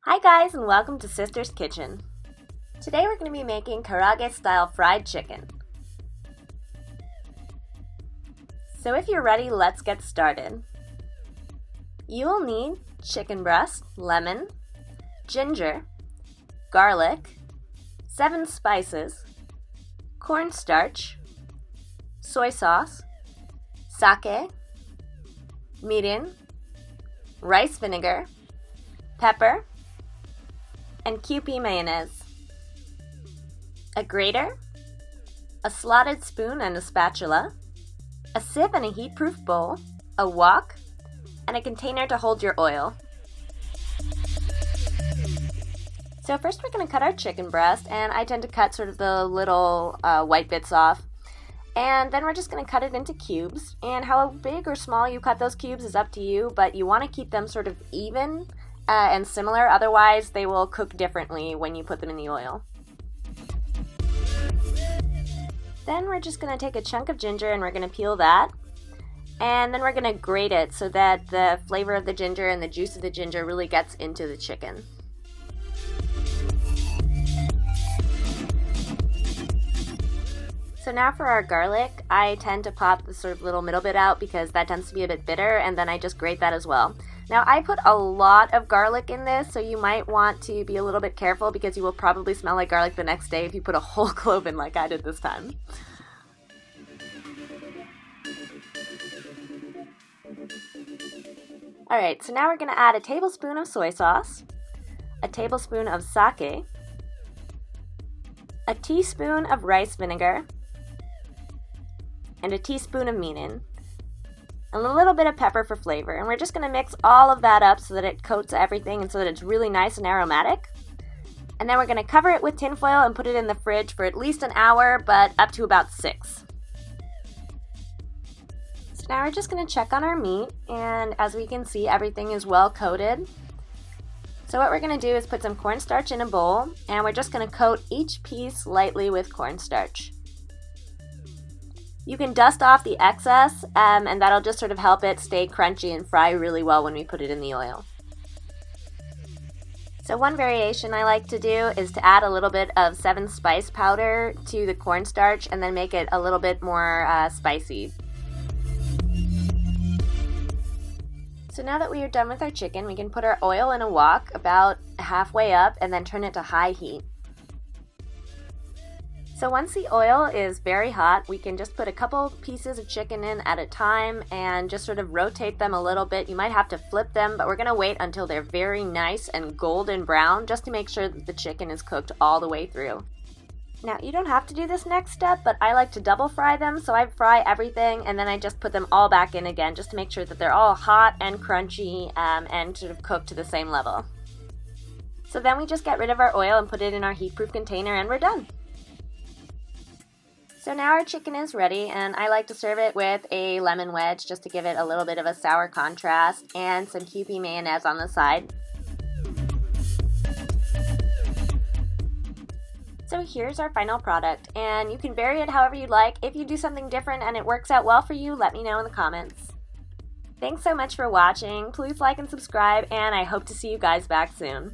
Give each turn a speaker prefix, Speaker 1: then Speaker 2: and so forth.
Speaker 1: Hi guys, and welcome to Sister's Kitchen. Today we're going to be making Karaage style fried chicken. So if you're ready, let's get started. You will need chicken breast, lemon, ginger, garlic, 7 spices, cornstarch, soy sauce, sake, mirin, rice vinegar, pepper, and Kewpie mayonnaise, a grater, a slotted spoon and a spatula, a sieve and a heat-proof bowl, a wok, and a container to hold your oil. So first we're going to cut our chicken breast, and I tend to cut sort of the little white bits off. And then we're just going to cut it into cubes, and how big or small you cut those cubes is up to you, but you want to keep them sort of even and similar, otherwise they will cook differently when you put them in the oil. Then we're just going to take a chunk of ginger and we're going to peel that, and then we're going to grate it so that the flavor of the ginger and the juice of the ginger really gets into the chicken. So now for our garlic, I tend to pop the sort of little middle bit out because that tends to be a bit bitter, and then I just grate that as well. Now I put a lot of garlic in this, so you might want to be a little bit careful because you will probably smell like garlic the next day if you put a whole clove in like I did this time. Alright, so now we're going to add a tablespoon of soy sauce, a tablespoon of sake, a teaspoon of rice vinegar, and a teaspoon of mirin, and a little bit of pepper for flavor. And we're just going to mix all of that up so that it coats everything and so that it's really nice and aromatic. And then we're going to cover it with tin foil and put it in the fridge for at least an hour, but up to about 6. So now we're just going to check on our meat, and as we can see, everything is well coated. So what we're going to do is put some cornstarch in a bowl, and we're just going to coat each piece lightly with cornstarch. You can dust off the excess, and that'll just sort of help it stay crunchy and fry really well when we put it in the oil. So one variation I like to do is to add a little bit of 7 spice powder to the cornstarch and then make it a little bit more spicy. So now that we are done with our chicken, we can put our oil in a wok about halfway up and then turn it to high heat. So once the oil is very hot, we can just put a couple pieces of chicken in at a time and just sort of rotate them a little bit. You might have to flip them, but we're going to wait until they're very nice and golden brown just to make sure that the chicken is cooked all the way through. Now, you don't have to do this next step, but I like to double fry them, so I fry everything and then I just put them all back in again just to make sure that they're all hot and crunchy and sort of cooked to the same level. So then we just get rid of our oil and put it in our heat-proof container and we're done. So now our chicken is ready, and I like to serve it with a lemon wedge just to give it a little bit of a sour contrast and some Kewpie mayonnaise on the side. So here's our final product, and you can vary it however you like. If you do something different and it works out well for you, let me know in the comments. Thanks so much for watching. Please like and subscribe, and I hope to see you guys back soon.